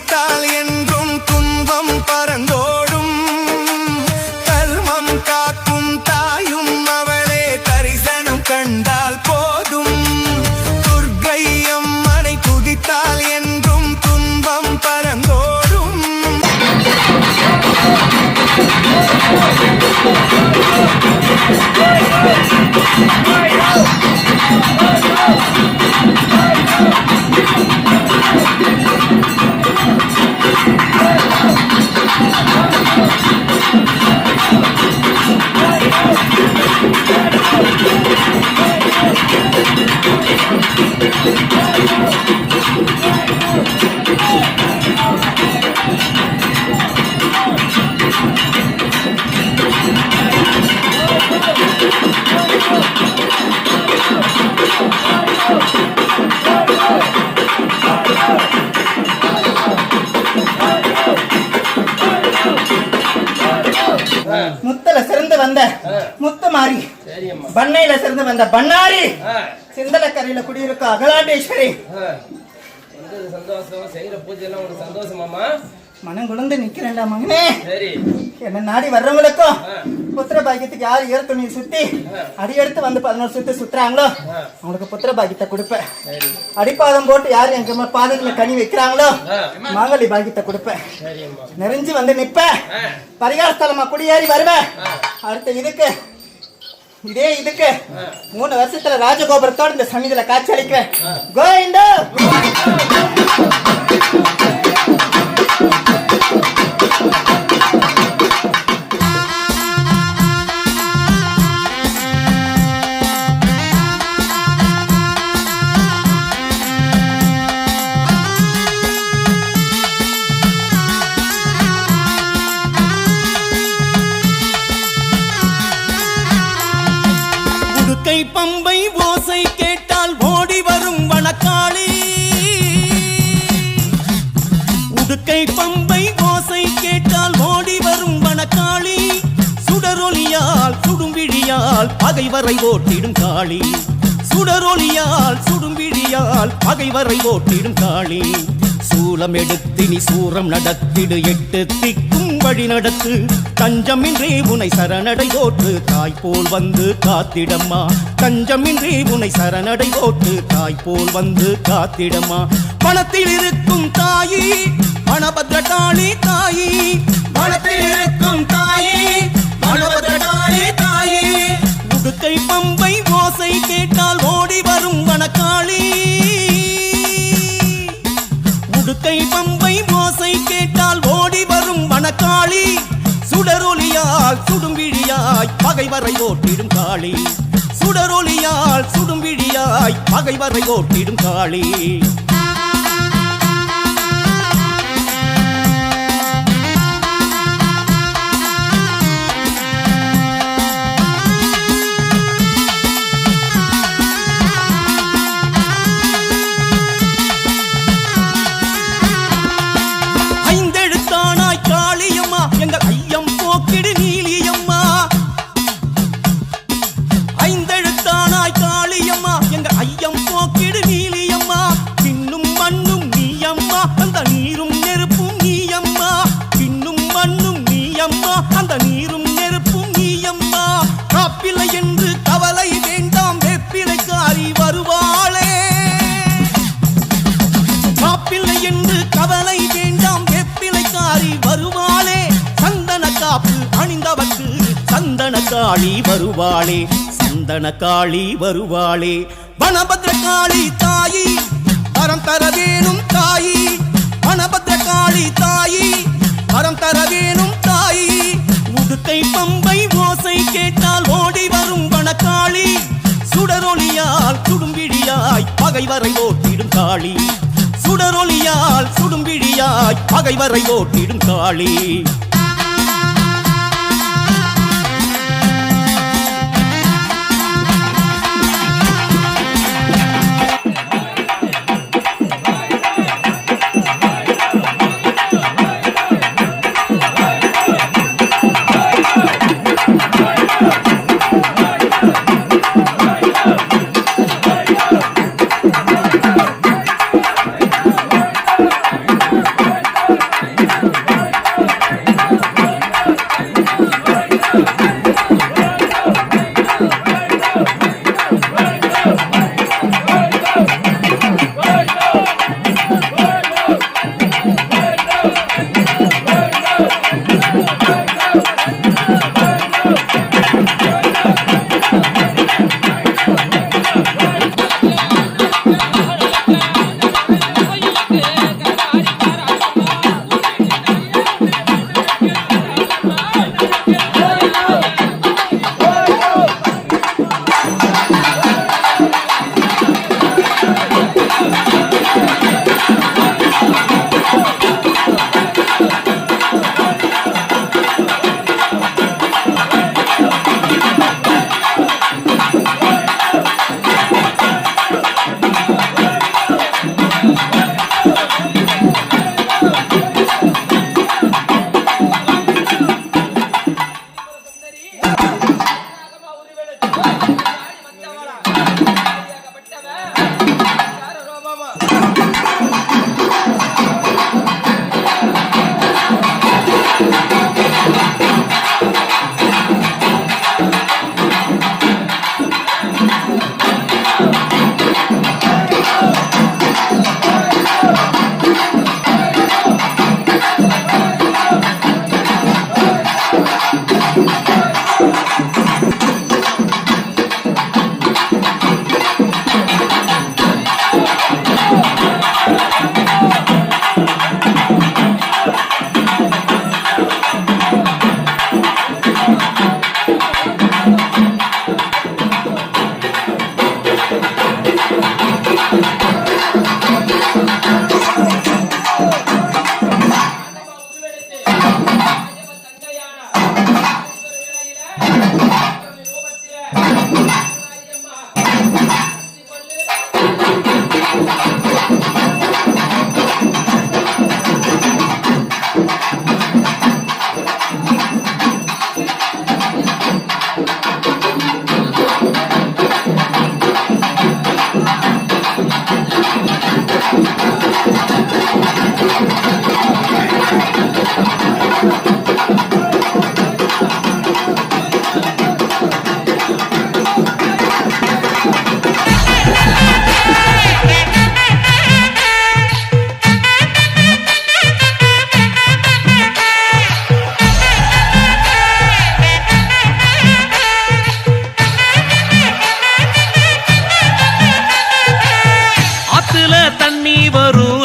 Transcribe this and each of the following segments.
துதித்தால் என்றும் துன்பம் பறந்தோடும். கர்மம் காக்கும் தாயும் அவளே, தரிசனம் கண்டால் போதும். துர்க்கை அம்மனை துதித்தால் என்றும் துன்பம் பறந்தோடும். முத்தல சிறந்து வந்த முத்துமாரி, பண்ணையில சிறந்து வந்த பண்ணாரி, சிந்தலக்கரையில குடியிருக்க அகலாண்டேஸ்வரி. சந்தோஷம் செய்யற பூஜை எல்லாம் உனக்கு சந்தோஷமாமா? மனம் குழந்து நிக்கிறேன்டா மகனே. சரி, என்ன நாடி வர்றவங்களுக்கும் புத்திர பாக்கியத்துக்கு யாரு ஏற துணி சுத்தி அடி எடுத்து வந்து 11 சுத்தி சுத்துறாங்களோ அவங்களுக்கு புத்திர பாக்கியத்தை கொடுப்பேன். அடிப்பாதம் போட்டு யாரு எங்க பாதத்துல கனி வைக்கிறாங்களோ மாங்கலி பாக்கியத்தை கொடுப்பேன். நெறிஞ்சு வந்து நிப்ப பரிகார ஸ்தலமா குடியேறி வருவேன். அடுத்த இதுக்கு 3 வருஷத்துல ராஜகோபுரத்தோடு இந்த சன்னிதியில காட்சி அளிக்குவேன். கோவிந்தா பம்பை ஓசை கேட்டால் ஓடி வரும் வனக்காளி. உடுக்கை பம்பை ஓசை கேட்டால் ஓடி வரும் வனக்காளி. சுடரொலியால் சுடும்பிழியால் பகைவரை ஓட்டிடும் காளி. சுடரொலியால் சுடும்பிழியால் பகைவரை ஓட்டிடும் காளி. சூலம் எடுத்து நீ சூரம் நடத்திடு, 8 திக்கும் வழி நடத்து. தஞ்சமின்றி உனை சரணடை ஓட்டு தாய் போல் வந்து காத்திடம்மா. தஞ்சமின்றி உனை சரணடை ஓட்டு தாய் போல் வந்து காத்திடம்மா. பணத்தில் இருக்கும் தாயி மணபத்ரகாளி தாயி. பணத்தில் இருக்கும் தாயி மணபத்ரகாளி தாயி. உடுக்கை பம்பை ஓசை கேட்டால் ஓடி வரும் வனக்காளி. உடுக்கை பம்பை ஓசை கேட்டால் ஓடி வரும் வனக்காளி. சுடரொலியால் சுடும்பிழியாய் பகைவரை ஓட்டிடும் காளி. சுடரொலியால் சுடும்பிழியாய் பகைவரை ஓட்டிடும் காளி. எங்கள் ஐயம் போக்கிடு நீலியம்மா. 5 எழுத்தானாய் காளியம்மா எங்கள் ஐயம் போக்கிடு நீலியம்மா. பின்னும் மண்ணும் நீயம்மா அந்த நீரும் நெருப்பும் நீயம்மா. பின்னும் மண்ணும் நீயம்மா அந்த நீரும் நெருப்பும் நீயம்மா. காப்பிலை என்று கவலை வேண்டாம், வேப்பிலைக்காரி வருவாளே. காப்பிலை என்று கவலை வேண்டாம், வேப்பிலைக்காரி வருவாளே. சந்தன காப்பு அணிந்தவர்க்கு சந்தன காளி வருவாளே. சந்தன காளி வருவாளே. வனபத்ரகாளி தாயி வரம் தர வேணும் தாயி. வனபத்ரகாளி தாயி வரம் தர வேணும் தாயி. உடுக்கை பம்பை ஓசை கேட்டால் ஓடி வரும் வனக்காளி. சுடரொலியால் சுடும்பிழியாய் பகைவரை ஓட்டிடும் காளி. சுடரொலியால் சுடும்பிழியாய் பகைவரை ஓட்டிடும் காளி.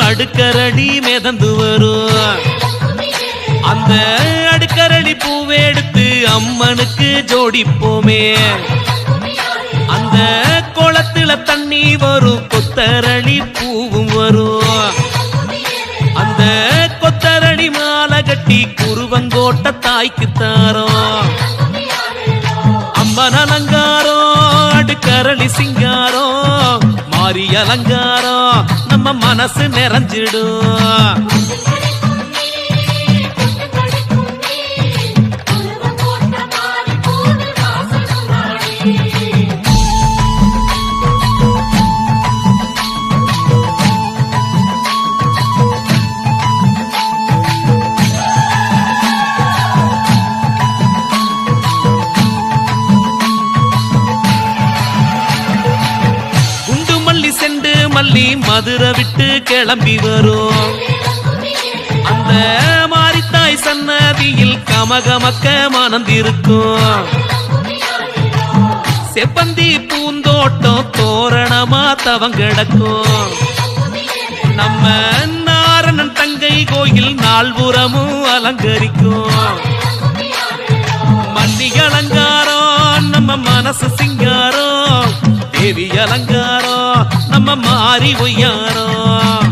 அடுக்கரடி மிதந்து வரும். அந்த அடுக்கரடி பூவெடுத்து அம்மனுக்கு ஜோடிப்போமே. அந்த குளத்துல தண்ணி வரும், கொத்தரளி பூவும் வரும். அந்த கொத்தரளி மாலை கட்டி குருவங்கோட்ட தாய்க்கு தாரோம். அம்மன் அலங்காரம், அடுக்கரளி சிங்காரம், மாறி அலங்காரம் நம்ம மனசு நிறைஞ்சிடும். மல்லி மதுரை விட்டு கிளம்பி வரும். அந்த மாரித்தாய் சன்னதியில் கமகமக்க மணந்திருக்கும். செப்பந்தி பூந்தோட்டம் தோரணமா தவங்கிடக்கும். நம்ம நாரணன் தங்கை கோயில் நால்புறமும் அலங்கரிக்கும். மல்லி அலங்காரம் நம்ம மனசு சிங்காரம், தேவி அலங்காரம் நம்ம மாறி ஒய்யாரம்.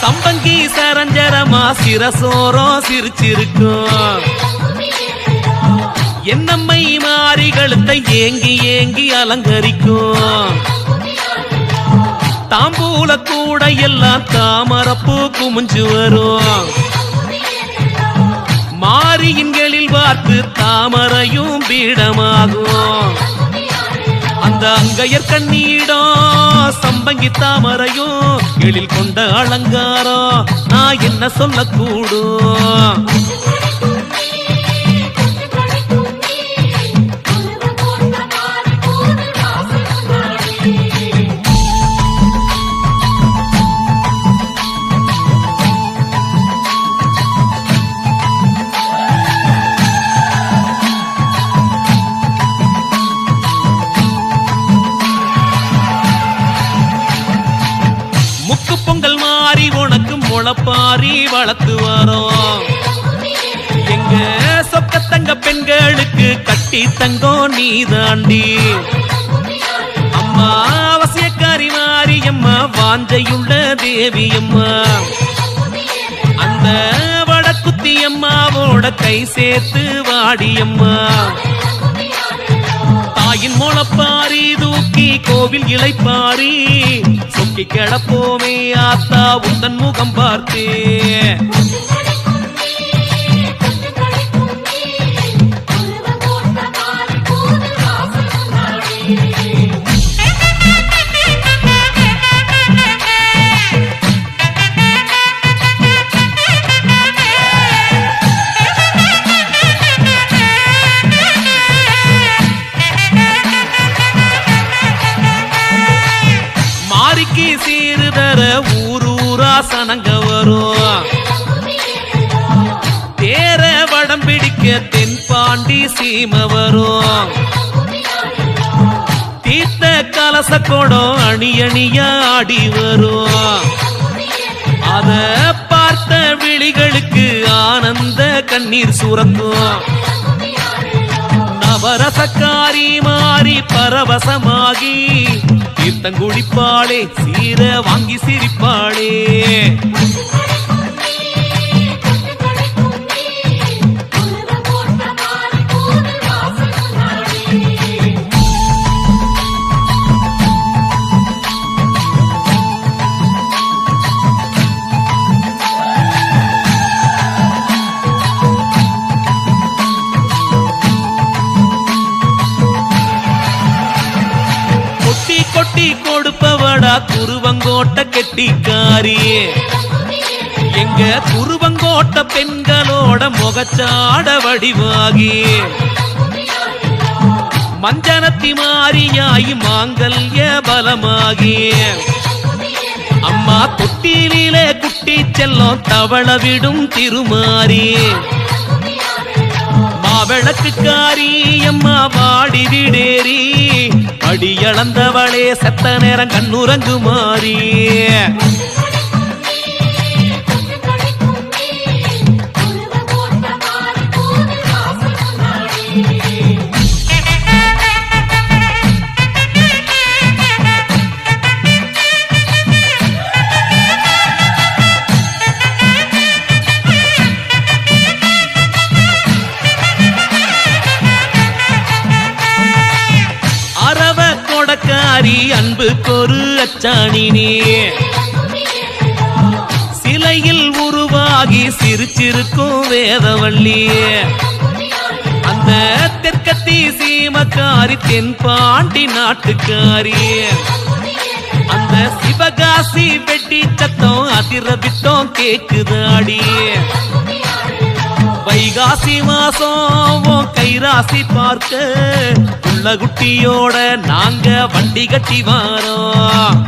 சம்பங்கி சரஞ்சரமா சிரசோரம் சிரிச்சிருக்கும். என்னம்மை மாறி கழுத்தை ஏங்கி ஏங்கி அலங்கரிக்கும். தாம்பூல கூட எல்லாம் தாமரப்பூ குமிஞ்சு வரும். மாரியின் எழில் பார்த்து தாமரையும் பீடமாகும். அந்த அங்கையர் கண்ணீடம் சம்பங்கி தாமரையும் எழில் கொண்ட அலங்காரம் நான் என்ன சொல்லக்கூடும். பொங்கல் மாறி உனக்கு முளப்பாரி வளர்த்து வரோம். எங்க சொக்கத்தங்க பெண்களுக்கு கட்டி தங்கம் நீ தாண்டி. அம்மா அவசியக்காரி மாரியம்மா, வாஞ்சையுள்ள தேவியம்மா. அந்த வடக்குத்தி அம்மாவோட கை சேர்த்து வாடியம்மா. தாயின் முளப்பாரி தூக்கி கோவில் இளைப்பாரி சொக்கி கிடப்போமே ஆத்தா உந்தன் முகம் பார்த்தே. சீருதர ஊரூரா சனங்க வரும். தேர வடம் பிடிக்க தென்பாண்டி சீம வரும். தீர்த்த கலச கொடம் அணி அணியா ஆடி வரும். அத பார்த்த விழிகளுக்கு ஆனந்த கண்ணீர் சுரக்கும். நவரசக்காரி மாறி பரவசமாகி தீர்த்தங்குடிப்பாளே, சீர வாங்கி சிரிப்பாளே. குருவங்கோட்ட கெட்டிக்காரி எங்க குருவங்கோட்ட பெண்களோட முகச்சாட வடிவாகி மஞ்சனத்தி மாறியாயி மாங்கல்ய பலமாகி அம்மா தொட்டிலே குட்டி செல்லம் தவள விடும் திருமாரி மாவிளக்குக்காரி அம்மா வாடி விடேரி அடியளந்தவளே செத்த நேரம் கண்ணுறங்கு மாறி அன்புக்கொரு அச்சாணினே சிலையில் உருவாகி சிரிச்சிருக்கும் வேதவள்ளி அந்த தெற்கத்தி சீமக்காரி தென்பாண்டி நாட்டுக்காரி அந்த சிவகாசி வெட்டி சத்தம் அதிர விட்டோம் கேக்குதாடி வைகாசி மாசம் கைராசி பார்க்க உள்ள குட்டியோட நாங்க வண்டி கட்டி வாரோம்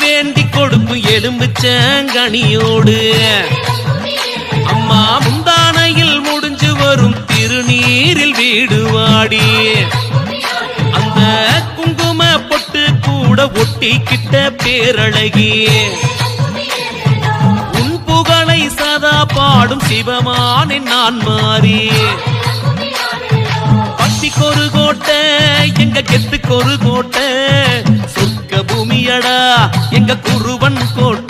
வேண்டி கொடுக்கும் எலும்புச்சங்கனியோடு அம்மா முந்தானையில் முடிஞ்சு வரும் திருநீரில் வீடு வாடி அந்த குங்கும பொட்டு கூட ஒட்டிக்கிட்ட பேரழகி உன் புகழை சதா பாடும் சிவமானே நான் மாறி பட்டிக்கொரு கோட்டை எங்க கெத்துக்கொரு கோட்டை பூமியடா எங்க குருவன் கோட்டை